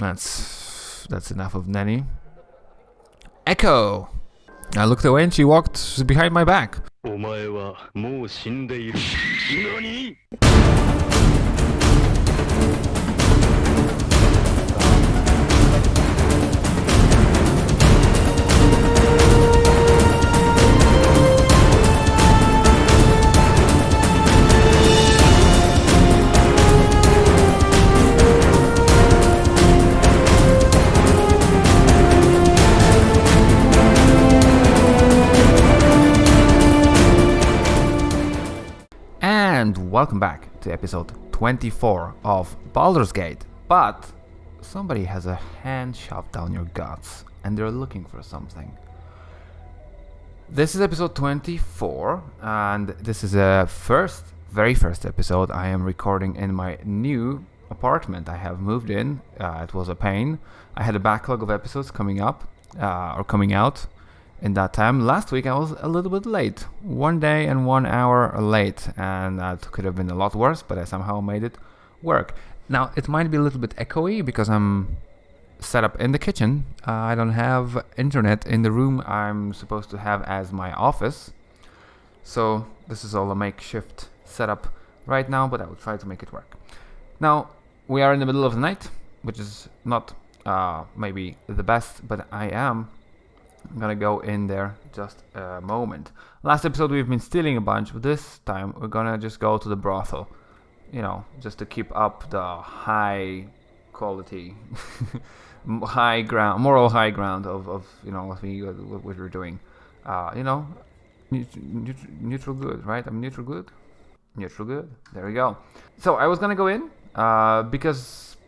That's enough of Nanny. Echo! I looked away and she walked behind my back. お前はもう死んでいる。何? And welcome back to episode 24 of Baldur's Gate. But somebody has a hand shoved down your guts and they're looking for something. This is episode 24 and this is a very first episode I am recording in my new apartment. I have moved in. It was a pain. I had a backlog of episodes coming out. In that time, last week I was a little bit late. 1 day and 1 hour late, and that could have been a lot worse, but I somehow made it work. Now, it might be a little bit echoey because I'm set up in the kitchen. I don't have internet in the room I'm supposed to have as my office. So this is all a makeshift setup right now, but I will try to make it work. Now, we are in the middle of the night, which is not maybe the best, but I'm gonna go in there just a moment. Last episode we've been stealing a bunch, but this time we're gonna just go to the brothel. You know, just to keep up the high quality, moral high ground of what we're doing. Neutral good, right? I'm neutral good. Neutral good. There we go. So I was gonna go in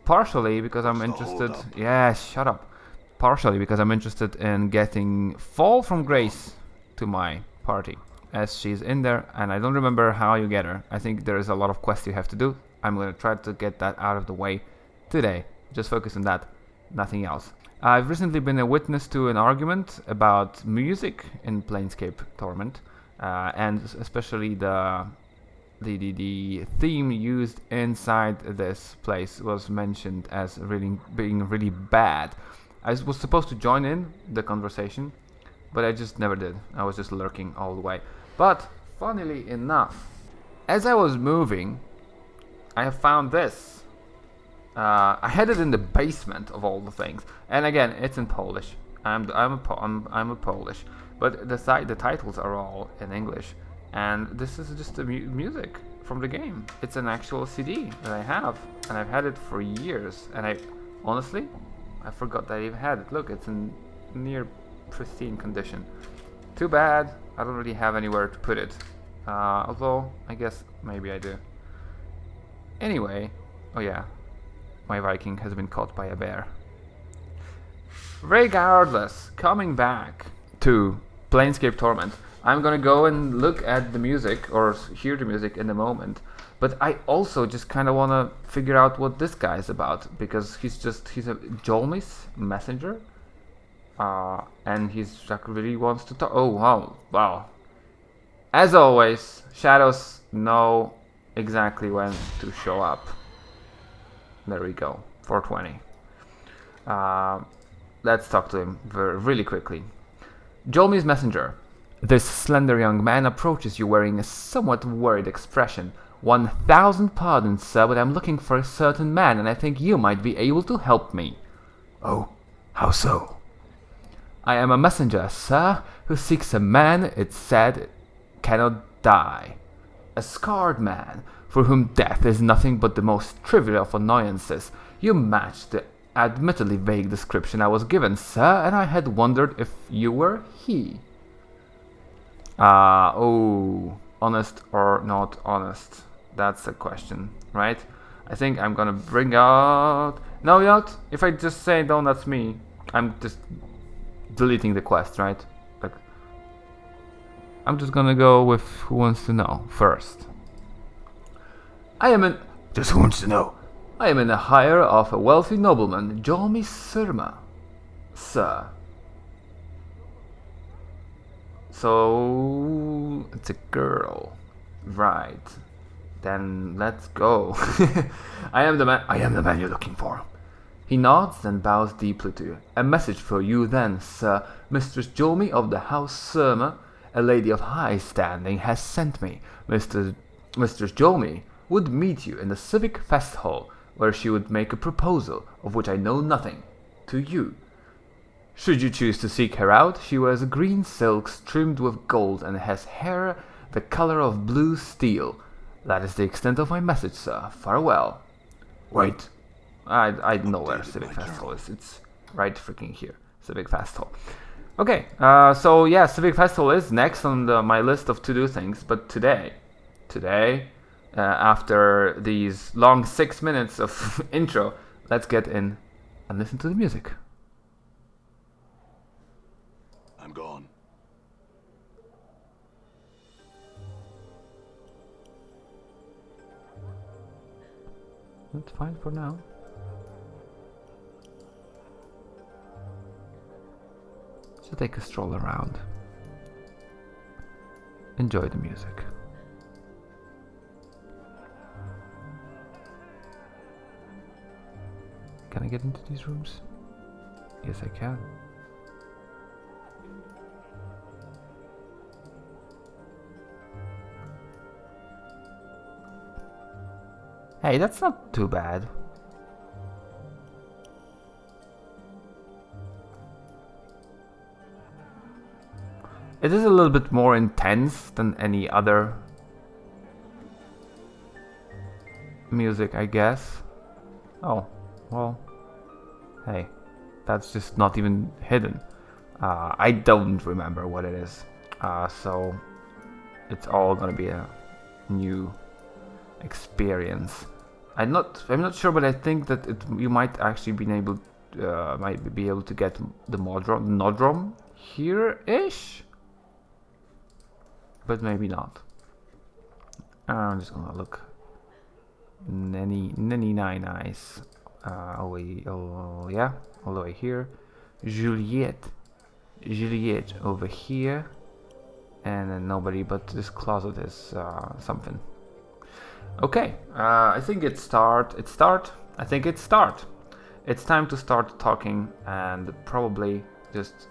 partially because I'm interested. Yeah, shut up. Partially because I'm interested in getting Fall from Grace to my party, as she's in there, and I don't remember how you get her. I think there is a lot of quests you have to do. I'm going to try to get that out of the way today. Just focus on that, nothing else. I've recently been a witness to an argument about music in Planescape Torment, and especially the theme used inside this place was mentioned as being really bad. I was supposed to join in the conversation, but I just never did. I was just lurking all the way. But, funnily enough, as I was moving, I have found this. I had it in the basement of all the things. And again, it's in Polish. I'm a Polish. But the titles are all in English. And this is just the music from the game. It's an actual CD that I have. And I've had it for years. And I forgot that I even had it. Look, it's in near pristine condition. Too bad, I don't really have anywhere to put it. Although, I guess maybe I do. Anyway, oh yeah, my Viking has been caught by a bear. Regardless, coming back to Planescape Torment, I'm gonna go and look at the music, or hear the music in a moment. But I also just kind of want to figure out what this guy is about, because he's a Jolmy's messenger, and he's like really wants to talk. Oh wow! As always, shadows know exactly when to show up. There we go, 420. Let's talk to him really quickly. Jolmy's messenger. This slender young man approaches you wearing a somewhat worried expression. 1,000 pardons, sir, but I'm looking for a certain man, and I think you might be able to help me. Oh, how so? I am a messenger, sir, who seeks a man, it's said, cannot die. A scarred man, for whom death is nothing but the most trivial of annoyances. You match the admittedly vague description I was given, sir, and I had wondered if you were he. Honest or not honest? That's the question, right? I think I'm gonna bring out... No, you know what? If I just say no, that's me, I'm just deleting the quest, right? Like, I'm just gonna go with who wants to know first. Just who wants to know? I am in the hire of a wealthy nobleman, Jolmy Surma, sir. So it's a girl, right? Then let's go. I am the man you're looking for. He nods and bows deeply to you. A message for you then, sir. Mistress Jolmy of the House Surma, a lady of high standing, has sent me. Mistress Jolmy would meet you in the Civic Fest Hall, where she would make a proposal, of which I know nothing, to you. Should you choose to seek her out, she wears green silks trimmed with gold and has hair the color of blue steel. That is the extent of my message, sir. Farewell. Wait. I know where Civic Fest Hall is. It's right freaking here. Civic Fest Hall. Okay, so yeah, Civic Fest Hall is next on my list of to-do things, but today, after these long 6 minutes of intro, let's get in and listen to the music. I'm gone. That's fine for now. So take a stroll around. Enjoy the music. Can I get into these rooms? Yes, I can. Hey, that's not too bad. It is a little bit more intense than any other music, I guess. Oh, well, hey, that's just not even hidden. I don't remember what it is, so it's all gonna be a new experience. I'm not sure, but I think that you might actually be able to get the Nodrom here-ish, but maybe not. I'm just gonna look. Nenny Nine Eyes. Oh yeah, all the way here. Juliet over here, and then nobody but this closet is something. Okay, I think it's start. I think it's start. It's time to start talking, and probably just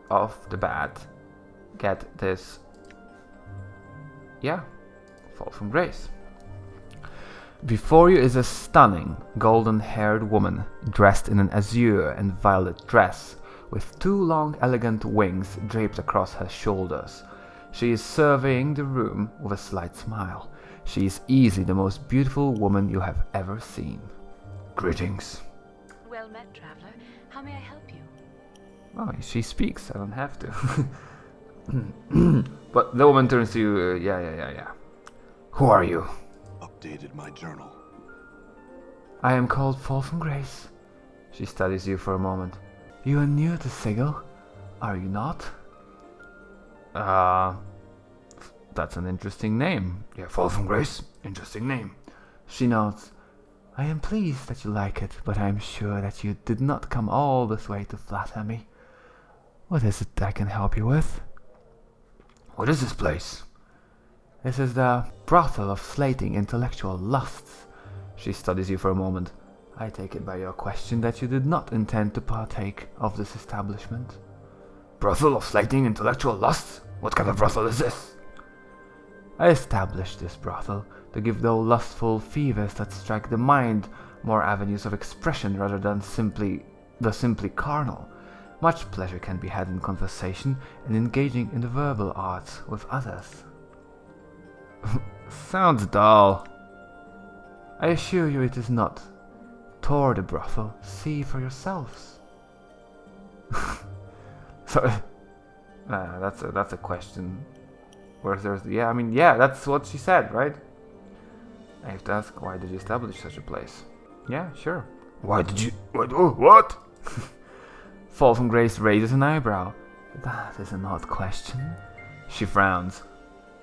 off the bat get this. Yeah, Fall from Grace. Before you is a stunning, golden-haired woman dressed in an azure and violet dress, with 2 long, elegant wings draped across her shoulders. She is surveying the room with a slight smile. She is easily the most beautiful woman you have ever seen. Greetings. Well met, traveler. How may I help you? Oh, she speaks. I don't have to. But the woman turns to you. Yeah. Who are you? Updated my journal. I am called Fall from Grace. She studies you for a moment. You are new to Sigil, are you not? That's an interesting name. Yeah, Fall from Grace. Interesting name. She nods. I am pleased that you like it, but I am sure that you did not come all this way to flatter me. What is it I can help you with? What is this place? This is the Brothel of slating intellectual lusts. She studies you for a moment. I take it by your question that you did not intend to partake of this establishment. Brothel of slating intellectual lusts? What kind of brothel is this? I established this brothel to give those lustful fevers that strike the mind more avenues of expression rather than simply carnal. Much pleasure can be had in conversation and engaging in the verbal arts with others. Sounds dull. I assure you it is not. Tour the brothel, see for yourselves. So, that's a question. That's what she said, right? I have to ask, why did you establish such a place? Yeah, sure. Why did you... What? Fall from Grace raises an eyebrow. That is an odd question. She frowns.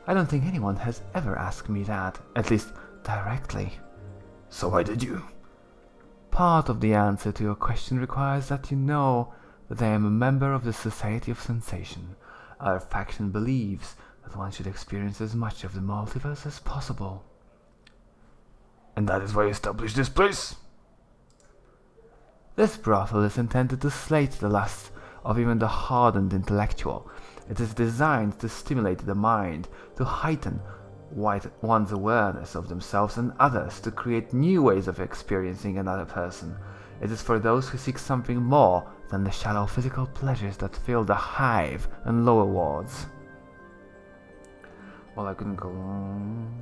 I don't think anyone has ever asked me that, at least directly. So why did you? Part of the answer to your question requires that you know that I am a member of the Society of Sensation. Our faction believes that one should experience as much of the multiverse as possible. And that is why you established this place? This brothel is intended to slate the lusts of even the hardened intellectual. It is designed to stimulate the mind, to heighten one's awareness of themselves and others, to create new ways of experiencing another person. It is for those who seek something more than the shallow physical pleasures that fill the hive and lower wards. Well, I couldn't go on.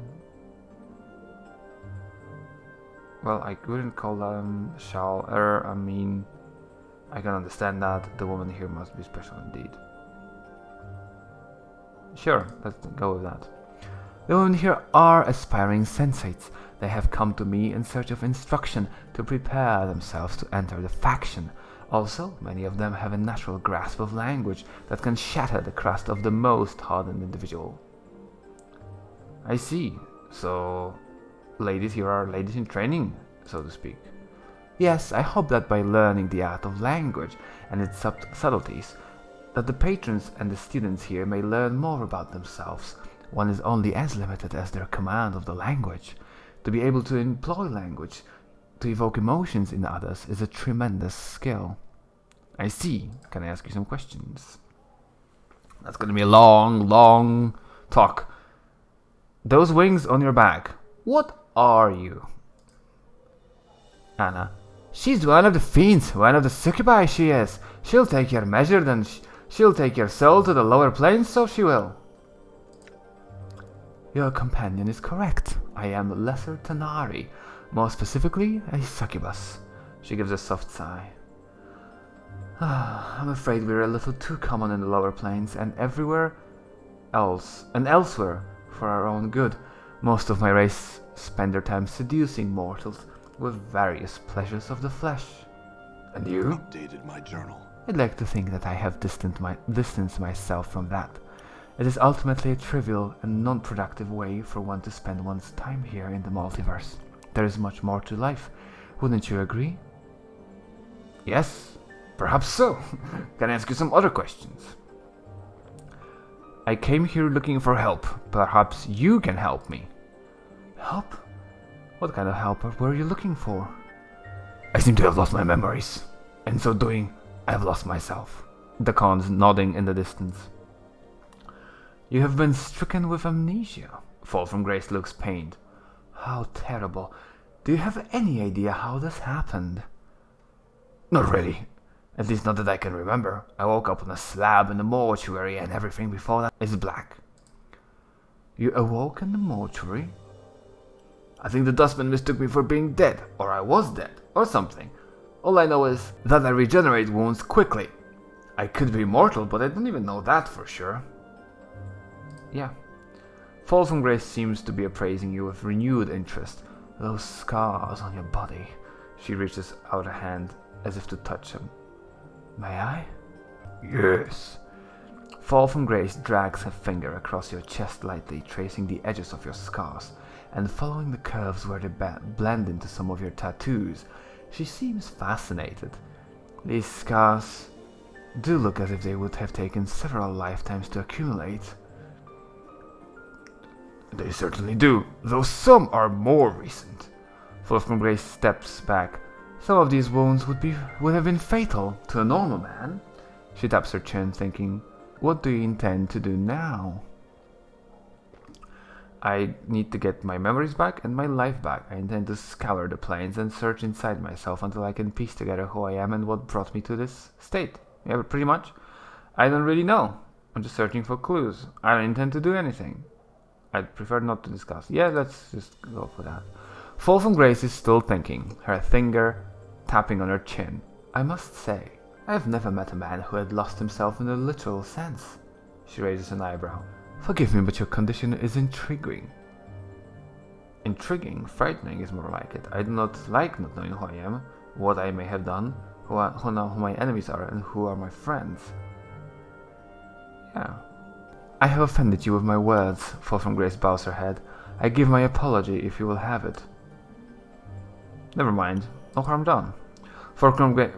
Well, I couldn't call them shallow. I mean, I can understand that. The woman here must be special indeed. Sure, let's go with that. The women here are aspiring sensates. They have come to me in search of instruction to prepare themselves to enter the faction. Also, many of them have a natural grasp of language that can shatter the crust of the most hardened individual. I see. So, ladies here are ladies in training, so to speak. Yes, I hope that by learning the art of language and its subtleties, that the patrons and the students here may learn more about themselves. One is only as limited as their command of the language. To be able to employ language, to evoke emotions in others, is a tremendous skill. I see. Can I ask you some questions? That's gonna be a long talk. Those wings on your back, what are you? Anna. She's one of the fiends, one of the succubi she is. She'll take your measure, then she'll take your soul to the lower planes, so she will. Your companion is correct. I am Lesser Tanari, more specifically a succubus. She gives a soft sigh. I'm afraid we're a little too common in the lower planes and elsewhere for our own good. Most of my race spend their time seducing mortals with various pleasures of the flesh. And you? Updated my journal. I'd like to think that I have distanced myself from that. It is ultimately a trivial and non-productive way for one to spend one's time here in the multiverse. There is much more to life. Wouldn't you agree? Yes, perhaps so. Can I ask you some other questions? I came here looking for help. Perhaps you can help me. Help? What kind of help were you looking for? I seem to have lost my memories. In so doing, I have lost myself. The Khan's nodding in the distance. You have been stricken with amnesia. Fall from Grace looks pained. How terrible. Do you have any idea how this happened? Not really. At least not that I can remember. I woke up on a slab in the mortuary and everything before that is black. You awoke in the mortuary? I think the dustman mistook me for being dead, or I was dead, or something. All I know is that I regenerate wounds quickly. I could be mortal, but I don't even know that for sure. Yeah. Fall from Grace seems to be appraising you with renewed interest. Those scars on your body. She reaches out a hand as if to touch him. May I? Yes. Fall from Grace drags a finger across your chest lightly, tracing the edges of your scars, and following the curves where they blend into some of your tattoos. She seems fascinated. These scars do look as if they would have taken several lifetimes to accumulate. They certainly do, though some are more recent. Fall from Grace steps back. Some of these wounds would have been fatal to a normal man. She taps her chin, thinking, what do you intend to do now? I need to get my memories back and my life back. I intend to scour the plains and search inside myself until I can piece together who I am and what brought me to this state. Yeah, but pretty much. I don't really know. I'm just searching for clues. I don't intend to do anything. I'd prefer not to discuss. Yeah, let's just go for that. Fall from Grace is still thinking, her finger tapping on her chin. I must say, I have never met a man who had lost himself in a literal sense. She raises an eyebrow. Forgive me, but your condition is intriguing. Intriguing? Frightening is more like it. I do not like not knowing who I am, what I may have done, who my enemies are, and who are my friends. Yeah. I have offended you with my words. Fall from Grace bows her head. I give my apology if you will have it. Never mind. No harm done. Fall from Grace.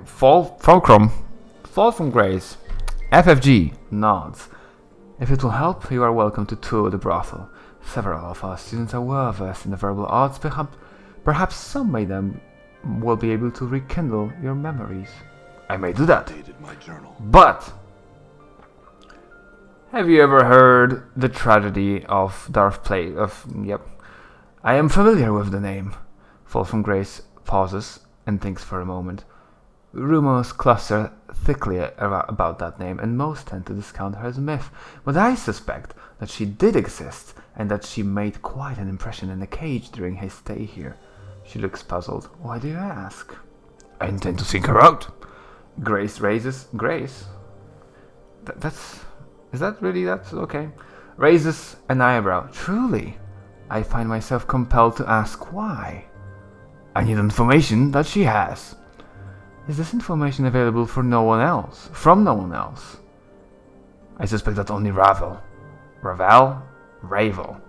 FFG nods. If it will help, you are welcome to tour the brothel. Several of our students are well versed in the verbal arts. Perhaps some will be able to rekindle your memories. I may do that. Updated my journal. But have you ever heard the tragedy of Darth Plague? Yep. I am familiar with the name. Fall from Grace pauses and thinks for a moment. Rumors cluster thickly about that name, and most tend to discount her as a myth. But I suspect that she did exist, and that she made quite an impression in the cage during his stay here. She looks puzzled. Why do you ask? I intend to seek her out. Grace raises... Grace? Is that really... That's okay. Raises an eyebrow. Truly, I find myself compelled to ask why. I need information that she has. Is this information available for no one else? From no one else? I suspect that only Ravel. Ravel? Ravel.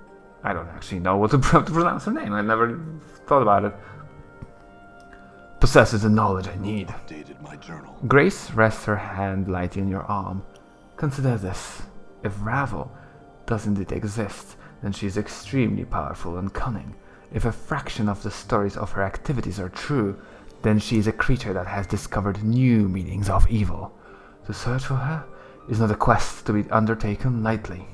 I don't actually know what to pronounce her name. I never thought about it. Possesses the knowledge I need. Updated my journal. Grace rests her hand lightly on your arm. Consider this. If Ravel does indeed exist, then she is extremely powerful and cunning. If a fraction of the stories of her activities are true, then she is a creature that has discovered new meanings of evil. To search for her is not a quest to be undertaken lightly.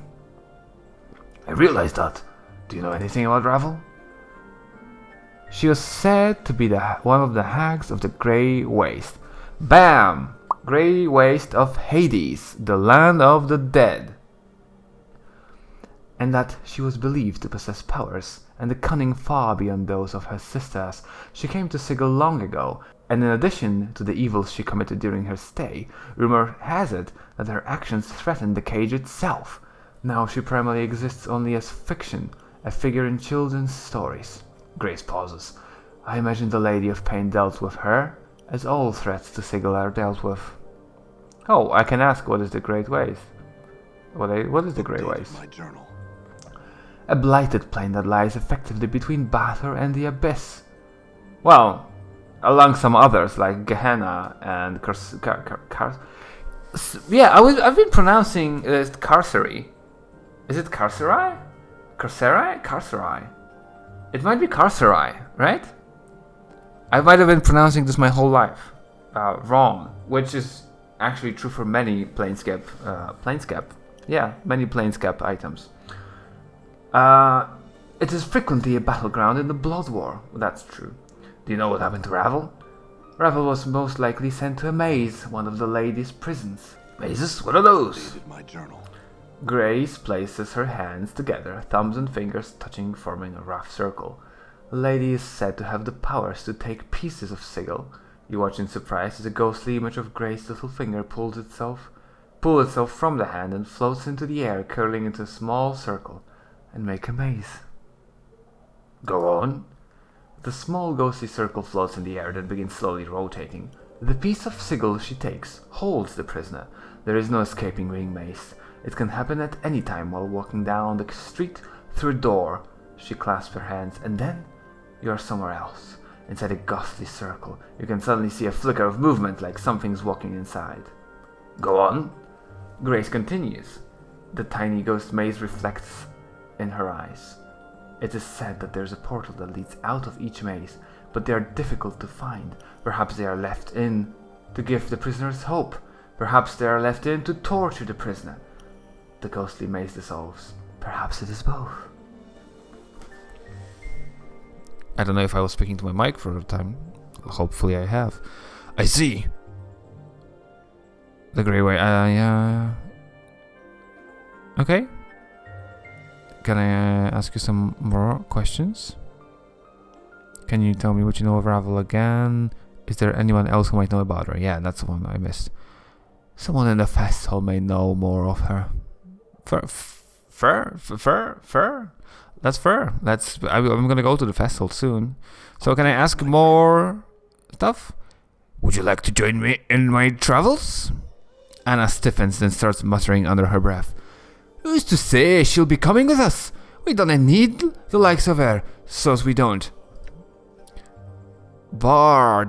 I realize that. Do you know anything about Ravel? She was said to be one of the hags of the Grey Waste. Bam! Grey Waste of Hades, the land of the dead. And that she was believed to possess powers and a cunning far beyond those of her sisters. She came to Sigil long ago, and in addition to the evils she committed during her stay, rumor has it that her actions threatened the cage itself. Now she primarily exists only as fiction, a figure in children's stories. Grace pauses. I imagine the Lady of Pain dealt with her, as all threats to Sigil are dealt with. Oh, I can ask, what is the Great Waste? What is the Great Waste? My journal. A blighted plane that lies effectively between Athar and the Abyss. Well, along some others like Gehenna and I've been pronouncing it Carcery. Is it Carcerai? Carcerai? Carcerai. It might be Carcerai, right? I might have been pronouncing this my whole life wrong, which is actually true for many Planescape. Many Planescape items. It is frequently a battleground in the Blood War. That's true. Do you know what happened to Ravel? Ravel was most likely sent to a maze, one of the lady's prisons. Mazes? What are those? Updated my journal. Grace places her hands together, thumbs and fingers touching, forming a rough circle. The lady is said to have the powers to take pieces of Sigil. You watch in surprise as a ghostly image of Grace's little finger pulls itself from the hand and floats into the air, curling into a small circle, and make a maze. Go on. The small ghostly circle floats in the air, then begins slowly rotating. The piece of Sigil she takes holds the prisoner. There is no escaping being mazed. It can happen at any time while walking down the street, through a door. She clasps her hands, and then you are somewhere else. Inside a ghostly circle, you can suddenly see a flicker of movement like something's walking inside. Go on. Grace continues. The tiny ghost maze reflects in her eyes. It is said that there's a portal that leads out of each maze, but they are difficult to find. Perhaps they are left in to give the prisoners hope. Perhaps they are left in to torture the prisoner. The ghostly maze dissolves. Perhaps it is both. I don't know if I was speaking to my mic for a time. Hopefully I have. I see. The Grey Way. Yeah. Okay. Can I ask you some more questions? Can you tell me what you know of Ravel again? Is there anyone else who might know about her? Yeah, that's the one I missed. Someone in the fest hall may know more of her. Fur? That's fair. I'm gonna go to the festival soon. So can I ask more stuff? Would you like to join me in my travels? Anna stiffens, then starts muttering under her breath. Who's to say she'll be coming with us? We don't need the likes of her, so's we don't. Bar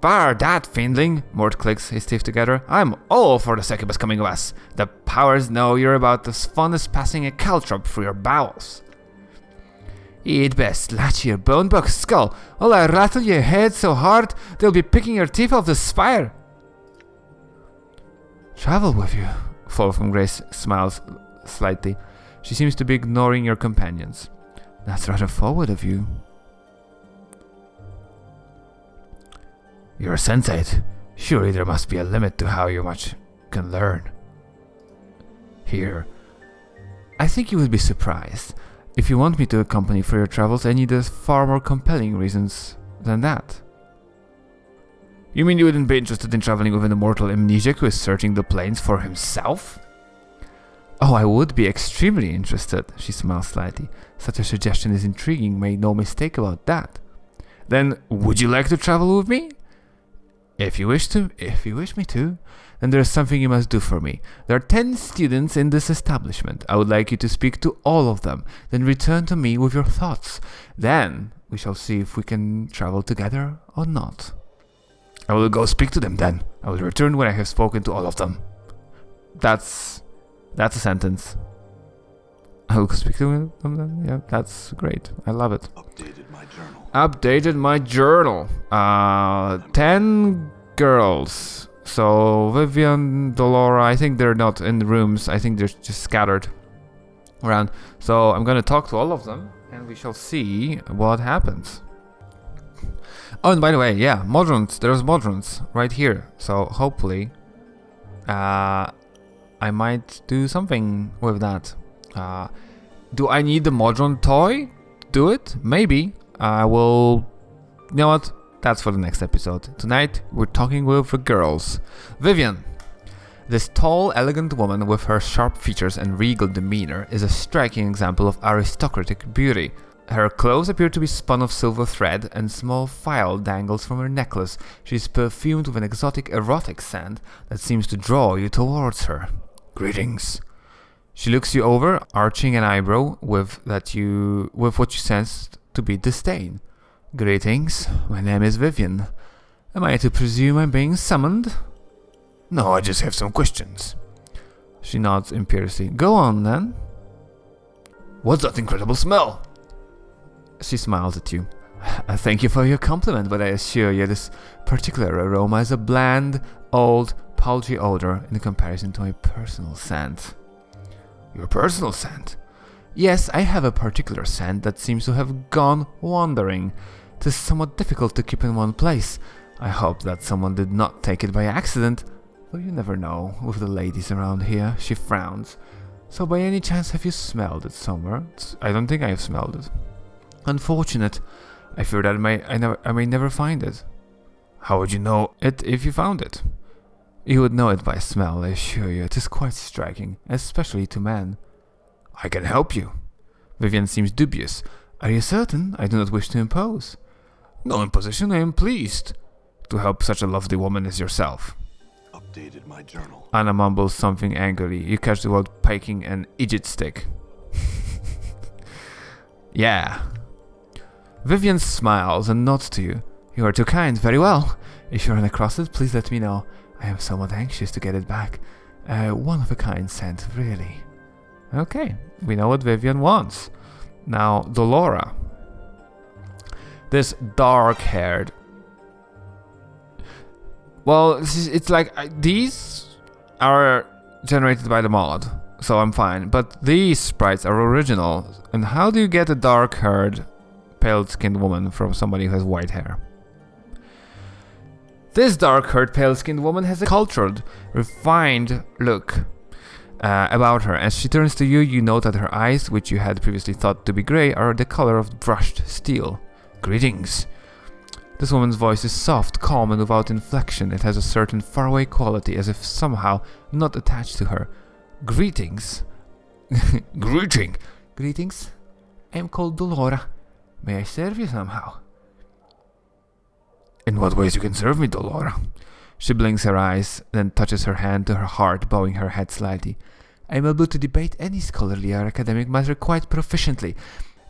that, fiendling, Mort clicks his teeth together. I'm all for the succubus coming with us. The powers know you're about as fun as passing a caltrop through your bowels. You'd best latch your bonebuck skull, or I'll rattle your head so hard they'll be picking your teeth off the spire. Travel with you? Fall from Grace smiles slightly. She seems to be ignoring your companions. That's rather forward of you. You're a sensate. Surely there must be a limit to how much can learn. Here. I think you would be surprised. If you want me to accompany for your travels, I need far more compelling reasons than that. You mean you wouldn't be interested in traveling with an immortal amnesiac who is searching the plains for himself? Oh, I would be extremely interested, she smiles slightly. Such a suggestion is intriguing, make no mistake about that. Then, would you like to travel with me? If you wish me to, then there is something you must do for me. There are 10 students in this establishment. I would like you to speak to all of them, then return to me with your thoughts. Then, we shall see if we can travel together or not. I will go speak to them then. I will return when I have spoken to all of them. That's a sentence. I will go speak to them then? Yeah, that's great. I love it. Updated my journal. 10 girls. So Vivian, Dolora, I think they're not in the rooms. I think they're just scattered around. So I'm gonna talk to all of them and we shall see what happens. Oh, and by the way, yeah, Modrons. There's Modrons right here. So hopefully I might do something with that. Do I need the Modron toy? Do it? Maybe. I will... You know what? That's for the next episode. Tonight, we're talking with the girls. Vivian. This tall, elegant woman with her sharp features and regal demeanor is a striking example of aristocratic beauty. Her clothes appear to be spun of silver thread, and small file dangles from her necklace. She is perfumed with an exotic erotic scent that seems to draw you towards her. Greetings. She looks you over, arching an eyebrow with what you sensed to be disdain. Greetings, my name is Vivian. Am I to presume I'm being summoned? No, I just have some questions. She nods imperiously. Go on, then. What's that incredible smell? She smiles at you. Thank you for your compliment, but I assure you this particular aroma is a bland, old, paltry odor in comparison to my personal scent. Your personal scent? Yes, I have a particular scent that seems to have gone wandering. 'Tis somewhat difficult to keep in one place. I hope that someone did not take it by accident, though you never know with the ladies around here. She frowns. So by any chance have you smelled it somewhere? I don't think I have smelled it. Unfortunate. I fear that I may never find it. How would you know it if you found it? You would know it by smell, I assure you. It is quite striking, especially to men. I can help you. Vivian seems dubious. Are you certain? I do not wish to impose. No imposition, I am pleased to help such a lovely woman as yourself. Updated my journal. Anna mumbles something angrily. You catch the word piking an idiot stick. Yeah. Vivian smiles and nods to you. You are too kind, very well. If you run across it, please let me know. I am somewhat anxious to get it back. One-of-a-kind scent, really. Okay, we know what Vivian wants. Now, Dolora. This dark-haired... Well, it's like... these are generated by the mod, so I'm fine. But these sprites are original. And how do you get a dark-haired, pale-skinned woman from somebody who has white hair? This dark-haired, pale-skinned woman has a cultured, refined look about her. As she turns to you, you note that her eyes, which you had previously thought to be grey, are the color of brushed steel. Greetings. This woman's voice is soft, calm, and without inflection. It has a certain faraway quality, as if somehow not attached to her. Greetings. Greetings. I am called Dolora. May I serve you somehow? In what ways you can serve me, Dolora? She blinks her eyes, then touches her hand to her heart, bowing her head slightly. I am able to debate any scholarly or academic matter quite proficiently,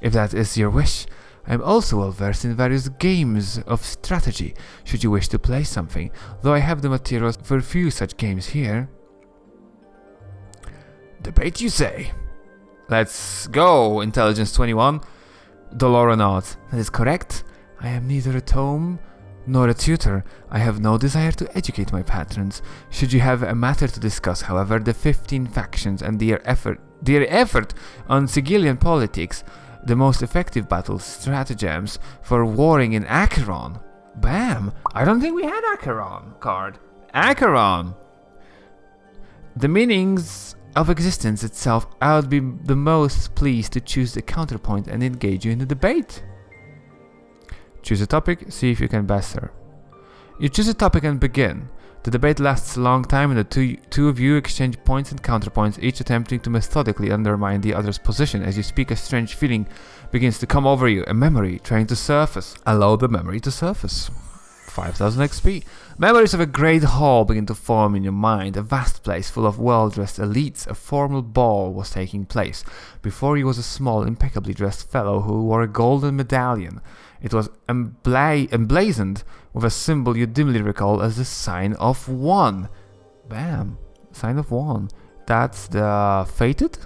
if that is your wish. I am also well versed in various games of strategy, should you wish to play something, though I have the materials for a few such games here. Debate, you say? Let's go, Intelligence 21. Dolora nods. That is correct. I am neither a tome nor a tutor. I have no desire to educate my patrons. Should you have a matter to discuss, however, the 15 factions and their effort on Sigillian politics, the most effective battle stratagems for warring in Acheron. Bam! I don't think we had Acheron card. Acheron! The meanings of existence itself, I would be the most pleased to choose the counterpoint and engage you in a debate. Choose a topic, see if you can best her. You choose a topic and begin. The debate lasts a long time and the two of you exchange points and counterpoints, each attempting to methodically undermine the other's position. As you speak, a strange feeling begins to come over you, a memory trying to surface. Allow the memory to surface. 5000 XP. Memories of a great hall begin to form in your mind, a vast place full of well-dressed elites. A formal ball was taking place. Before you was a small, impeccably dressed fellow who wore a golden medallion. It was emblazoned with a symbol you dimly recall as the sign of one. Bam. Sign of one. That's the fated?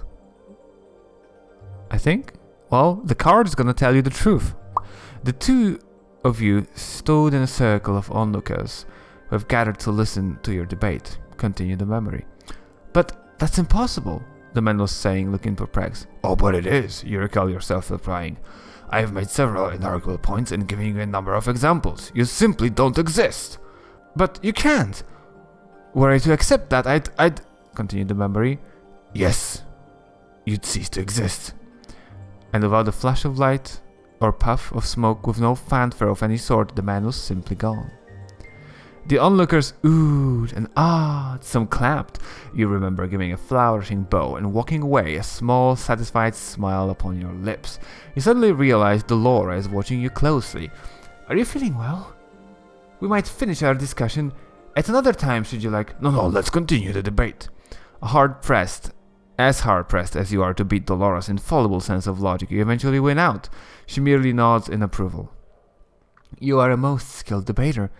I think? Well, the card is gonna tell you the truth. The two of you stood in a circle of onlookers who have gathered to listen to your debate. Continue the memory. But that's impossible, the man was saying, looking perplexed. Oh, but it is, you recall yourself replying. I have made several inarguable points and giving you a number of examples. You simply don't exist. But you can't. Were I to accept that, I'd... Continue the memory. Yes, you'd cease to exist. And without a flash of light or puff of smoke, with no fanfare of any sort, the man was simply gone. The onlookers oohed and ahed, some clapped. You remember giving a flourishing bow and walking away, a small, satisfied smile upon your lips. You suddenly realize Dolora is watching you closely. Are you feeling well? We might finish our discussion at another time, should you like. No, let's continue the debate. Hard-pressed as you are to beat Dolora's infallible sense of logic, you eventually win out. She merely nods in approval. You are a most skilled debater.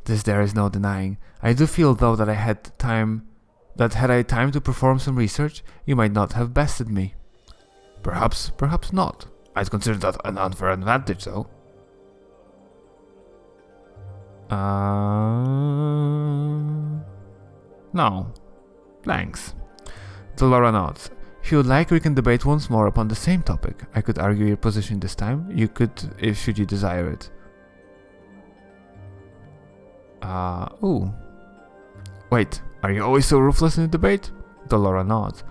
This there is no denying. I do feel, though, that had I time to perform some research, you might not have bested me. Perhaps not. I'd consider that an unfair advantage, though. No. Thanks. Dolora nods. If you would like, we can debate once more upon the same topic. I could argue your position this time. You could, should you desire it. Ooh. Wait, are you always so ruthless in the debate? Dolora nods.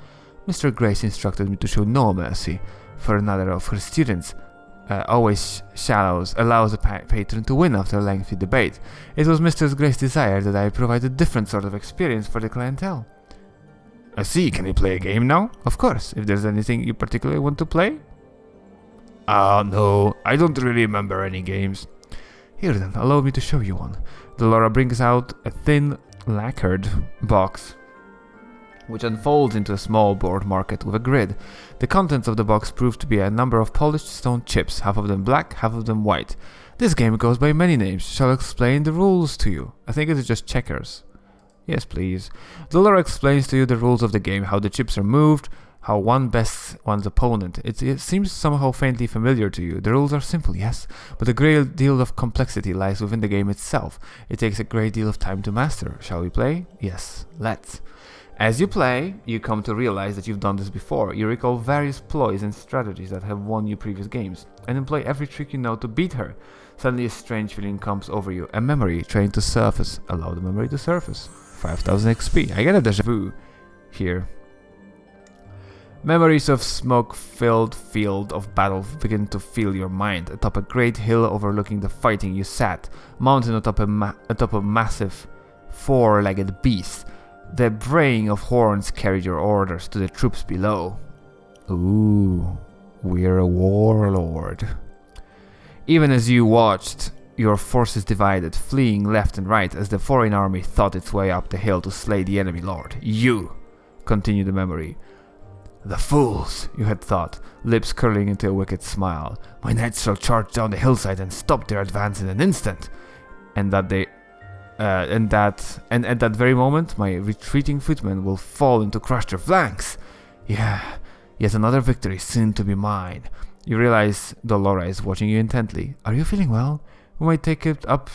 Mr. Grace instructed me to show no mercy for another of her students. Always allows a patron to win after a lengthy debate. It was Mr. Grace's desire that I provide a different sort of experience for the clientele. I see. Can we play a game now? Of course, if there's anything you particularly want to play. No, I don't really remember any games. Here then, allow me to show you one. Dolora brings out a thin, lacquered box, which unfolds into a small board market with a grid. The contents of the box prove to be a number of polished stone chips, half of them black, half of them white. This game goes by many names. Shall I explain the rules to you? I think it is just checkers. Yes, please. Dolora explains to you the rules of the game, how the chips are moved, how one bests one's opponent. It seems somehow faintly familiar to you. The rules are simple, yes, but a great deal of complexity lies within the game itself. It takes a great deal of time to master. Shall we play? Yes, let's. As you play, you come to realize that you've done this before. You recall various ploys and strategies that have won you previous games, and employ every trick you know to beat her. Suddenly a strange feeling comes over you, a memory trying to surface. Allow the memory to surface. 5000 XP. I get a déjà vu here. Memories of smoke-filled field of battle begin to fill your mind. Atop a great hill overlooking the fighting you sat, mounted atop a massive four-legged beast. The braying of horns carried your orders to the troops below. Ooh, we're a warlord. Even as you watched, your forces divided, fleeing left and right as the foreign army thought its way up the hill to slay the enemy lord. You, continued the memory. The fools, you had thought, lips curling into a wicked smile. My knights shall charge down the hillside and stop their advance in an instant. And at that very moment, my retreating footmen will fall in to crush their flanks. Yeah, yet another victory soon to be mine. You realize Dolora is watching you intently. Are you feeling well? We might take up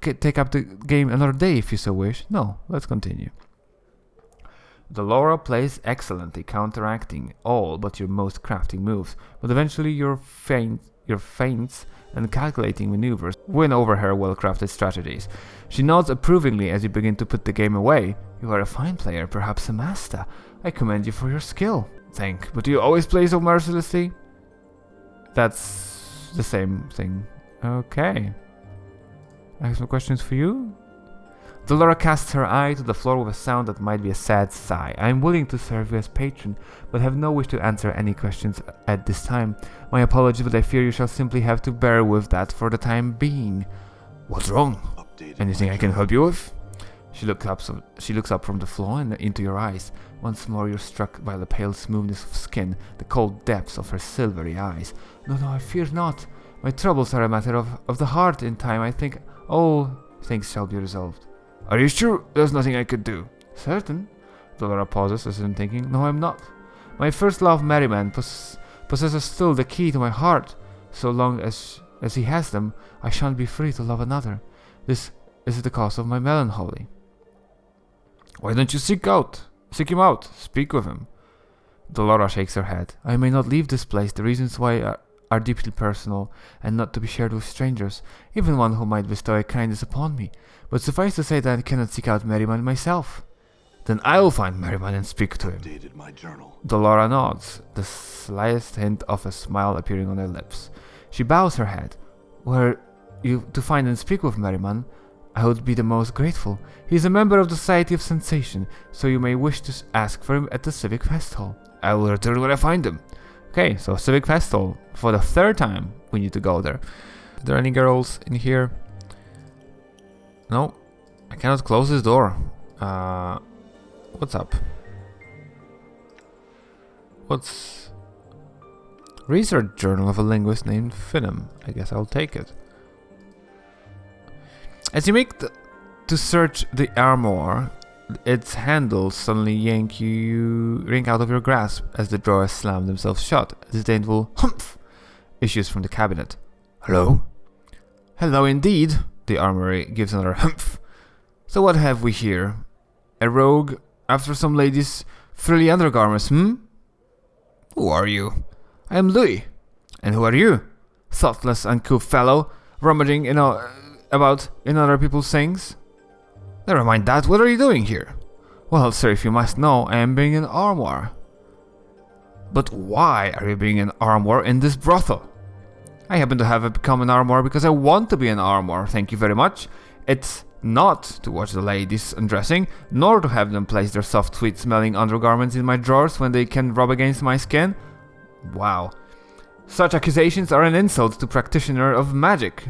the game another day if you so wish. No, let's continue. Dolora plays excellently, counteracting all but your most crafty moves, but eventually your feints and calculating maneuvers win over her well-crafted strategies. She nods approvingly as you begin to put the game away. You are a fine player, perhaps a master. I commend you for your skill. Thank, but do you always play so mercilessly? That's the same thing. Okay. I have some questions for you. Dolora casts her eye to the floor with a sound that might be a sad sigh. I am willing to serve you as patron, but have no wish to answer any questions at this time. My apologies, but I fear you shall simply have to bear with that for the time being. What's wrong? Anything I can help you with? She looks up from the floor and into your eyes. Once more you're struck by the pale smoothness of skin, the cold depths of her silvery eyes. No, I fear not. My troubles are a matter of the heart. In time, I think all things shall be resolved. Are you sure there's nothing I could do? Certain. Dolora pauses as in thinking. No, I'm not. My first love, Merriman, possesses still the key to my heart. So long as he has them, I shan't be free to love another. This is the cause of my melancholy. Why don't you seek him out, speak with him? Dolora shakes her head. I may not leave this place. The reasons why are deeply personal and not to be shared with strangers, even one who might bestow a kindness upon me. But suffice to say that I cannot seek out Merriman myself. Then I will find Merriman and speak to him. Updated my journal. Dolora nods, the slightest hint of a smile appearing on her lips. She bows her head. Were you to find and speak with Merriman, I would be the most grateful. He is a member of the Society of Sensation, so you may wish to ask for him at the Civic Fest Hall. I will return when I find him. Okay, so Civic Fest Hall. For the third time, we need to go there. Are there any girls in here? No, I cannot close this door. What's up? What's... Research journal of a linguist named Finham. I guess I'll take it. As you make to search the armoire, its handles suddenly yank out of your grasp as the drawers slam themselves shut. A disdainful humph issues from the cabinet. Hello? Hello indeed. The armory gives another humph. So what have we here? A rogue after some lady's frilly undergarments, Who are you? I am Louis. And who are you? Thoughtless, uncouth fellow, rummaging about in other people's things? Never mind that, what are you doing here? Well, sir, if you must know, I am being an armoire. But why are you being an armoire in this brothel? I happen to have become an armoire because I want to be an armoire, thank you very much. It's not to watch the ladies undressing, nor to have them place their soft, sweet-smelling undergarments in my drawers when they can rub against my skin. Wow. Such accusations are an insult to practitioner of magic.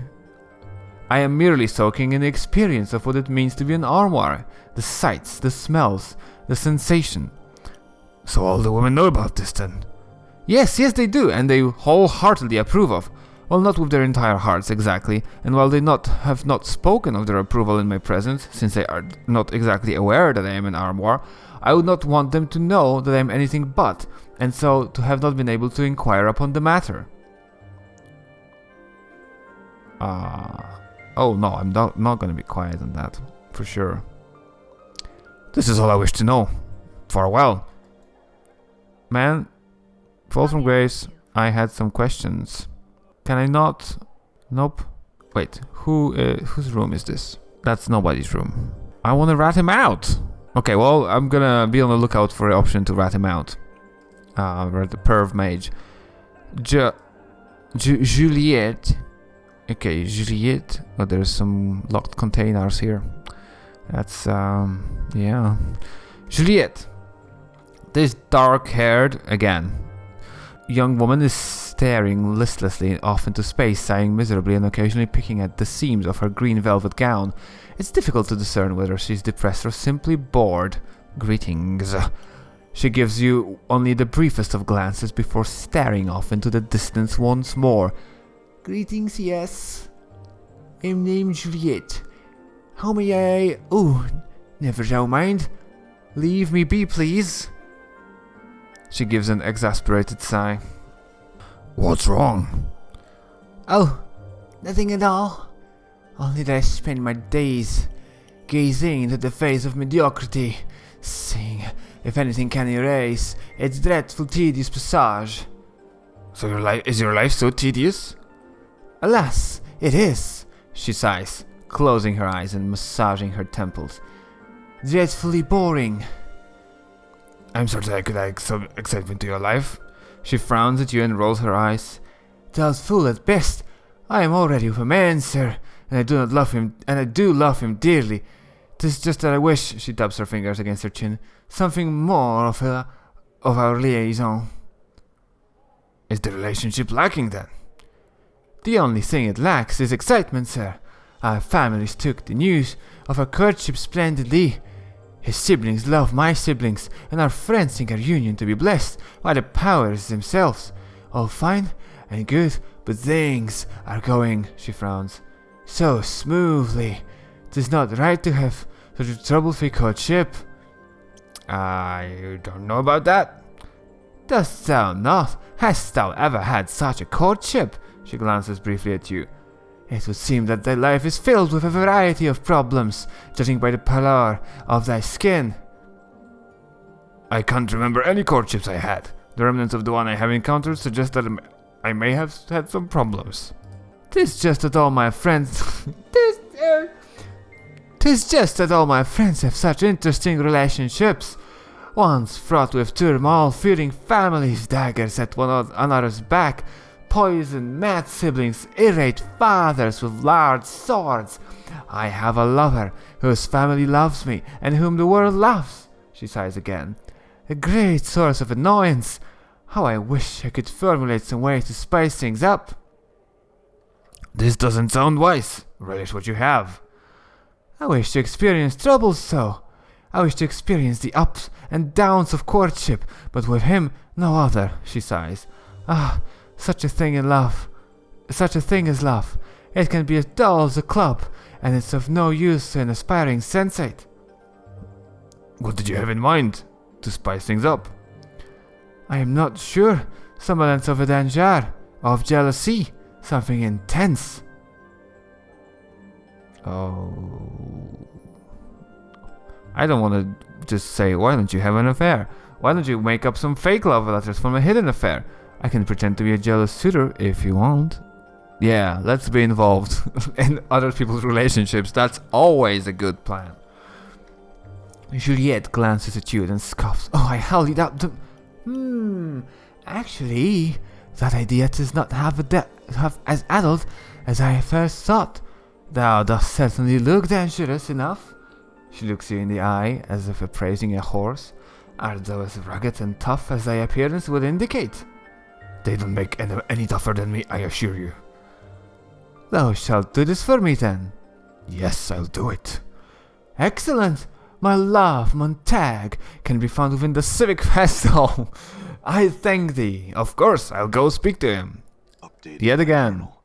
I am merely soaking in the experience of what it means to be an armoire. The sights, the smells, the sensation. So all the women know about this then? Yes, they do, and they wholeheartedly approve of. Well, not with their entire hearts exactly, and while they have not spoken of their approval in my presence, since they are not exactly aware that I am an armoire, I would not want them to know that I am anything but, and so to have not been able to inquire upon the matter. Oh no, I'm not gonna be quiet on that, for sure. This is all I wish to know. Farewell. Man, fall from grace, I had some questions. Can I not? Nope. Wait, whose room is this? That's nobody's room. I wanna rat him out. Okay, well, I'm gonna be on the lookout for the option to rat him out. The perv mage. Juliet. Okay, Juliet. Oh, there's some locked containers here. That's, yeah. Juliet. This dark-haired, again, young woman is staring listlessly off into space, sighing miserably and occasionally picking at the seams of her green velvet gown. It's difficult to discern whether she's depressed or simply bored. Greetings. She gives you only the briefest of glances before staring off into the distance once more. Greetings, yes. I'm named Juliet. How may I... Oh, never don't mind. Leave me be, please. She gives an exasperated sigh. What's wrong? Oh, nothing at all. Only that I spend my days gazing into the face of mediocrity, seeing if anything can erase its dreadful tedious passage. So is your life so tedious? Alas, it is, she sighs, closing her eyes and massaging her temples. Dreadfully boring. I'm certain I could add some excitement to your life. She frowns at you and rolls her eyes. Doubtful at best. I am already with a man, sir, and I do not love him, and I do love him dearly. 'Tis just that I wish, she taps her fingers against her chin, something more of our liaison. Is the relationship lacking then? The only thing it lacks is excitement, sir. Our families took the news of our courtship splendidly. His siblings love my siblings, and our friends think our union to be blessed by the powers themselves. All fine and good, but things are going, she frowns, so smoothly. 'Tis not right to have such a trouble-free courtship. I don't know about that. Dost thou not? Hast thou ever had such a courtship? She glances briefly at you. It would seem that thy life is filled with a variety of problems, judging by the pallor of thy skin. I can't remember any courtships I had. The remnants of the one I have encountered suggest that I may have had some problems. 'Tis just that all my friends... 'Tis just that all my friends have such interesting relationships. Ones fraught with turmoil, fearing families, daggers at one another's back, poison, mad siblings, irate fathers with large swords. I have a lover whose family loves me, and whom the world loves. She sighs again. A great source of annoyance. How I wish I could formulate some way to spice things up. This doesn't sound wise. Relish what you have. I wish to experience troubles so. I wish to experience the ups and downs of courtship, but with him no other, she sighs. Ah, such a thing in love. Such a thing as love. It can be as dull as a club, and it's of no use to an aspiring sensate. What did you have in mind to spice things up? I am not sure. Semblance of a danger, of jealousy, something intense. Oh, I don't want to just say, why don't you have an affair? Why don't you make up some fake love letters from a hidden affair? I can pretend to be a jealous suitor if you want. Yeah, let's be involved in other people's relationships. That's always a good plan. Juliet glances at you and scoffs. Oh, I held it up. Actually, that idea does not have as adult as I first thought. Thou dost certainly look dangerous enough. She looks you in the eye as if appraising a horse. Art thou as rugged and tough as thy appearance would indicate? They don't make any tougher than me, I assure you. Thou shalt do this for me then. Yes, I'll do it. Excellent. My love, Montag, can be found within the Civic Festival. I thank thee. Of course, I'll go speak to him. Updated Yet my again. journal.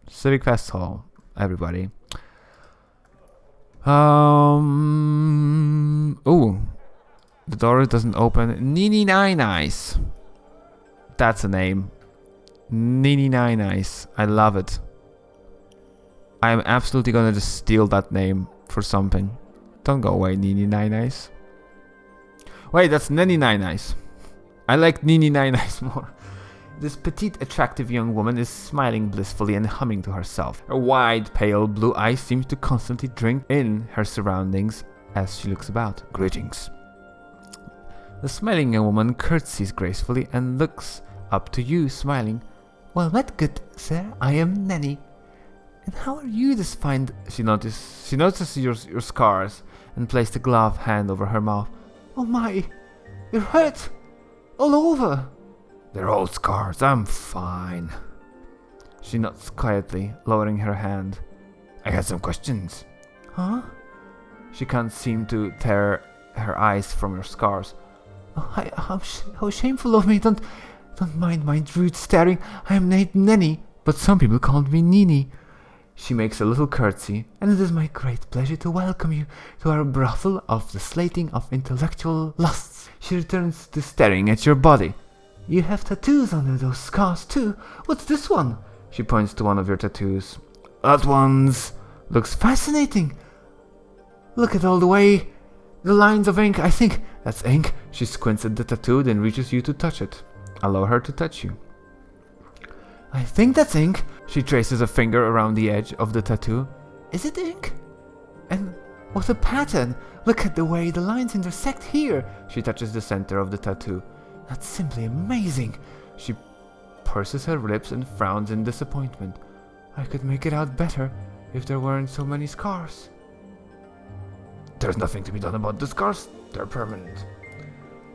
Civic Festival, everybody. Oh, the door doesn't open. Nini Nine Eyes. That's a name. Nini Nine Eyes. I love it. I'm absolutely gonna just steal that name for something. Don't go away, Nini Nine Eyes. Wait, that's Nini Nine Eyes. I like Nini Nine Eyes more. This petite, attractive young woman is smiling blissfully and humming to herself. Her wide, pale blue eyes seem to constantly drink in her surroundings as she looks about. Greetings. The smiling young woman curtsies gracefully and looks up to you, smiling. Well met, good sir. I am Nanny. And how are you this fine... She notices your scars and placed a gloved hand over her mouth. Oh my, you're hurt. All over. They're all scars. I'm fine. She nods quietly, lowering her hand. I had some questions. Huh? She can't seem to tear her eyes from your scars. Oh, how shameful of me. Don't mind my rude staring. I am named Nenny, but some people called me Nini. She makes a little curtsy, and it is my great pleasure to welcome you to our brothel of the slating of intellectual lusts. She returns to staring at your body. You have tattoos under those scars too. What's this one? She points to one of your tattoos. That one's... looks fascinating. Look at all the way... the lines of ink. I think that's ink. She squints at the tattoo, then reaches you to touch it. Allow her to touch you. I think that's ink. She traces a finger around the edge of the tattoo. Is it ink? And what a pattern! Look at the way the lines intersect here. She touches the center of the tattoo. That's simply amazing. She purses her lips and frowns in disappointment. I could make it out better if there weren't so many scars. There's nothing to be done about the scars. They're permanent.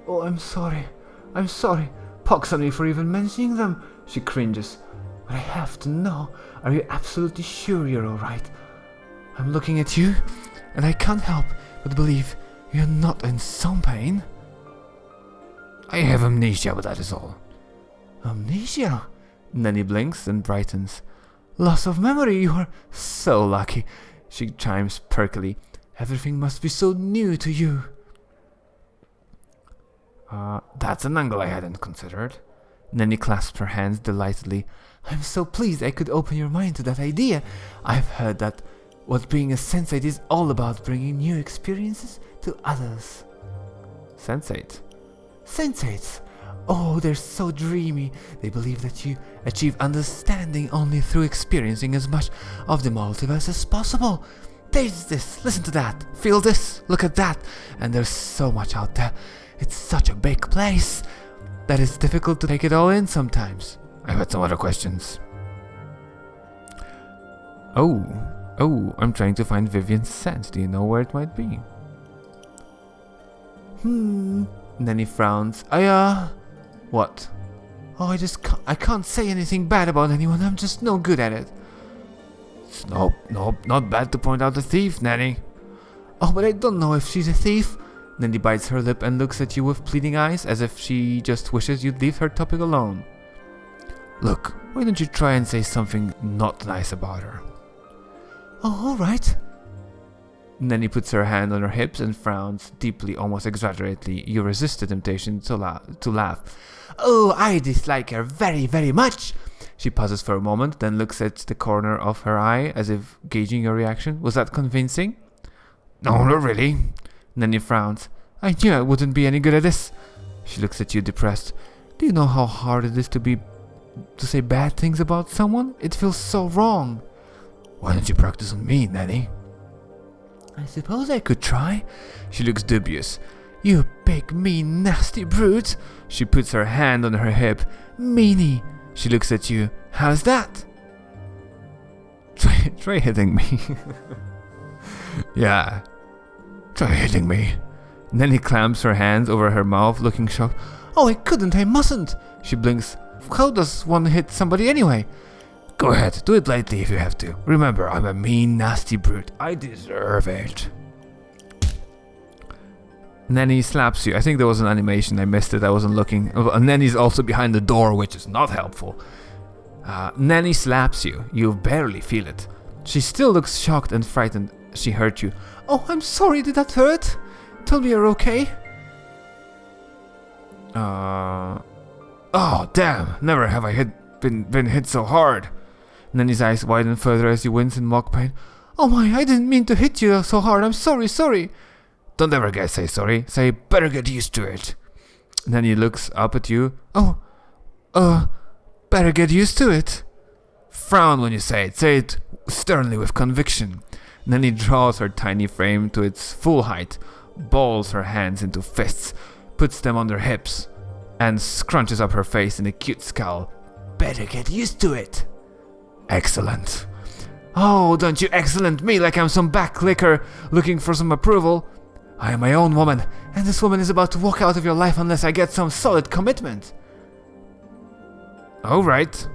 Oh, I'm sorry. I'm sorry. Pox on me for even mentioning them. She cringes. But I have to know. Are you absolutely sure you're alright? I'm looking at you, and I can't help but believe you're not in some pain. I have amnesia, but that is all. Amnesia? Nanny blinks and brightens. Loss of memory, you are so lucky. She chimes perkily. Everything must be so new to you. That's an angle I hadn't considered. Nanny clasps her hands delightedly. I'm so pleased I could open your mind to that idea. I've heard that what being a sensate is all about, bringing new experiences to others. Sensate? Sensates! Oh, they're so dreamy. They believe that you achieve understanding only through experiencing as much of the multiverse as possible. Taste this, listen to that, feel this, look at that, and there's so much out there. It's such a big place that it's difficult to take it all in sometimes. I've had some other questions. Oh, I'm trying to find Vivian's scent. Do you know where it might be? Nanny frowns. What? Oh, I can't say anything bad about anyone. I'm just no good at it. Nope, not bad to point out a thief, Nanny. Oh, but I don't know if she's a thief. Nanny bites her lip and looks at you with pleading eyes, as if she just wishes you'd leave her topic alone. Look, why don't you try and say something not nice about her? Oh, alright. Nanny puts her hand on her hips and frowns deeply, almost exaggeratedly. You resist the temptation to laugh. Oh, I dislike her very, very much. She pauses for a moment, then looks at the corner of her eye as if gauging your reaction. Was that convincing? No, not really. Nanny frowns. I knew I wouldn't be any good at this. She looks at you depressed. Do you know how hard it is to say bad things about someone? It feels so wrong. Why don't you practice on me, Nanny? I suppose I could try. She looks dubious. You big, mean, nasty brute. She puts her hand on her hip. Meanie. She looks at you. How's that? Try hitting me. Yeah. Try hitting me. Nanny clamps her hands over her mouth, looking shocked. Oh, I couldn't, I mustn't. She blinks. How does one hit somebody anyway? Go ahead, do it lightly if you have to. Remember, I'm a mean, nasty brute. I deserve it. Nanny slaps you. I think there was an animation. I missed it. I wasn't looking. Nanny's also behind the door, which is not helpful. Nanny slaps you. You barely feel it. She still looks shocked and frightened. She hurt you. Oh, I'm sorry. Did that hurt? Tell me you're okay. Oh, damn. Never have I been hit so hard. Nanny's eyes widen further as you wince in mock pain. Oh my, I didn't mean to hit you so hard. I'm sorry. Don't ever say sorry. Say, better get used to it. Nanny looks up at you. Better get used to it. Frown when you say it. Say it sternly with conviction. Nanny draws her tiny frame to its full height, balls her hands into fists, puts them on her hips, and scrunches up her face in a cute scowl. Better get used to it. Excellent. Oh, don't you excellent me like I'm some backlicker looking for some approval. I am my own woman, and this woman is about to walk out of your life unless I get some solid commitment. Alright.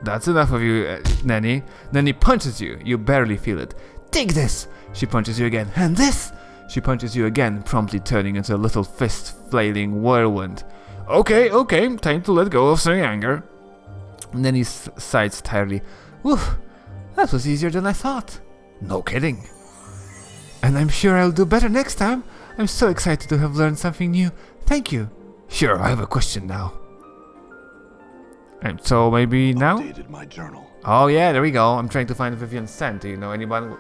That's enough of you, Nanny. Nanny punches you. You barely feel it. Take this! She punches you again. And this! She punches you again, promptly turning into a little fist-flailing whirlwind. Okay, time to let go of some anger. Nanny sighs tiredly. Woof, that was easier than I thought. No kidding. And I'm sure I'll do better next time. I'm so excited to have learned something new. Thank you. Sure, I have a question now. And so maybe now? Updated my journal. Oh yeah, there we go. I'm trying to find Vivian's scent. Do you know anyone?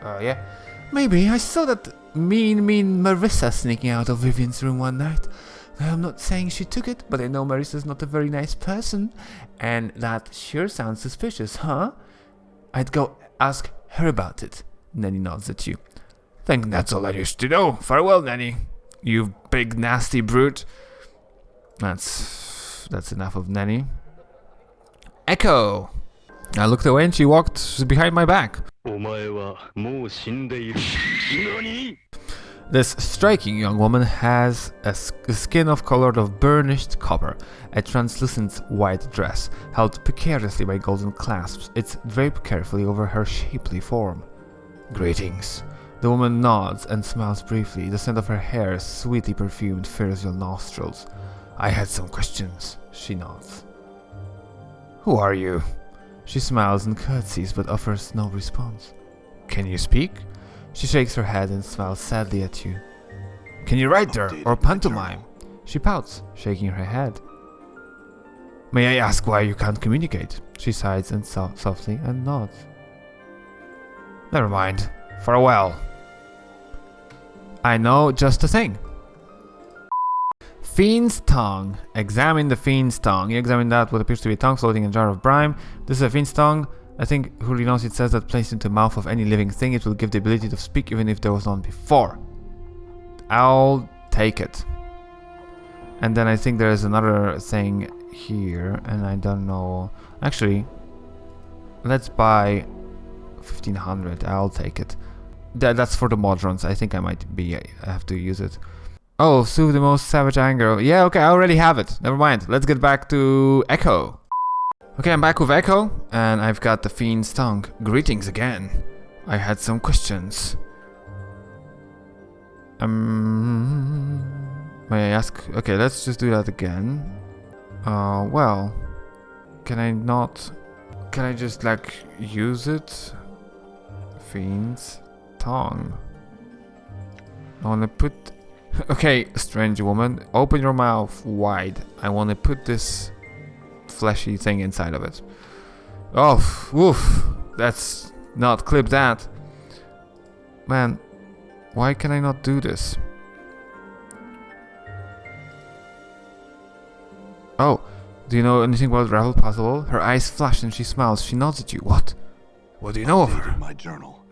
Yeah. Maybe I saw that mean Marissa sneaking out of Vivian's room one night. I'm not saying she took it, but I know Marissa's not a very nice person, and that sure sounds suspicious, huh? I'd go ask her about it. Nanny nods at you. Think that's all I used to know. Farewell, Nanny. You big nasty brute. That's enough of Nanny. Echo. I looked away and she walked behind my back. お前はもう死んでいる。何？ This striking young woman has a skin of colored of burnished copper, a translucent white dress, held precariously by golden clasps. It's draped carefully over her shapely form. Greetings. The woman nods and smiles briefly. The scent of her hair, sweetly perfumed, fills your nostrils. I had some questions. She nods. Who are you? She smiles and curtsies, but offers no response. Can you speak? She shakes her head and smiles sadly at you. Can you write there, or pantomime? She pouts, shaking her head. May I ask why you can't communicate? She sighs and softly and nods. Never mind. Farewell. I know just the thing. Fiend's tongue. Examine the fiend's tongue. You examine that what appears to be a tongue floating in a jar of brine. This is a fiend's tongue. I think who really knows it says that placed into the mouth of any living thing, it will give the ability to speak even if there was none before. I'll take it. And then I think there is another thing here, and I don't know. Actually, let's buy 1500. I'll take it. That's for the modrons. I think I have to use it. Oh, soothe the most savage anger. Yeah, okay, I already have it. Never mind. Let's get back to Echo. Okay, I'm back with Echo, and I've got the Fiend's Tongue. Greetings again. I had some questions. May I ask? Okay, let's just do that again. Well, can I just, like, use it? Fiend's Tongue. I wanna put... Okay, strange woman, open your mouth wide. I wanna put this fleshy thing inside of it. Oh, woof. That's not clip that. Man, why can I not do this? Oh, do you know anything about Ravel Possible? Her eyes flash and she smiles. She nods at you. What? What do you know of her? My journal.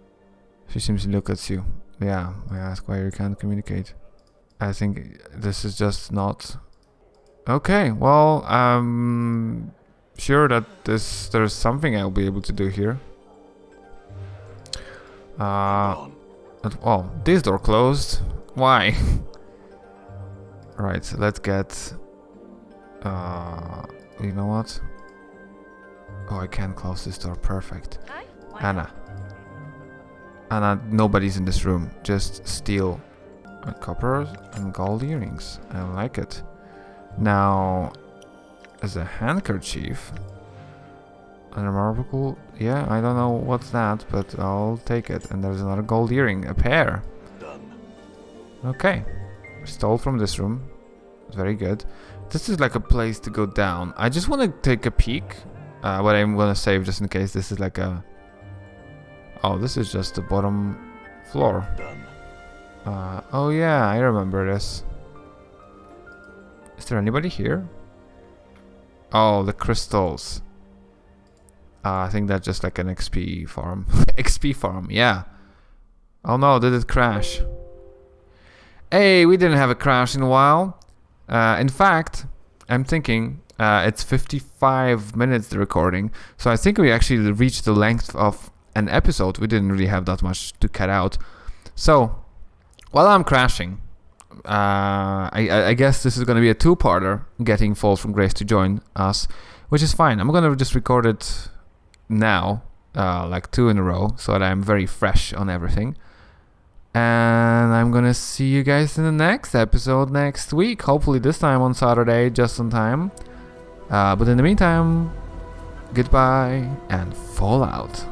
She seems to look at you. Yeah, I ask why you can't communicate. I think this is just not... Okay, well, I'm sure that there's something I'll be able to do here. Oh, this door closed. Why? Right, so let's get... you know what? Oh, I can't close this door. Perfect. Anna, nobody's in this room. Just steal copper and gold earrings. I like it. Now, as a handkerchief, a remarkable... Yeah, I don't know what's that, but I'll take it. And there's another gold earring, a pair. Done. Okay, stole from this room. Very good. This is like a place to go down. I just want to take a peek. What I'm gonna save just in case this is like a... Oh, this is just the bottom floor. Done. Oh yeah, I remember this. Is there anybody here? Oh, the crystals. I think that's just like an XP farm. XP farm, yeah. Oh no, did it crash? Hey, we didn't have a crash in a while. In fact, I'm thinking it's 55 minutes the recording. So I think we actually reached the length of an episode. We didn't really have that much to cut out. So, while I'm crashing, I guess this is going to be a two-parter, getting Fall from Grace to join us, which is fine. I'm going to just record it now, like 2 in a row, so that I'm very fresh on everything. And I'm going to see you guys in the next episode next week, hopefully this time on Saturday, just on time. But in the meantime, goodbye and Fallout.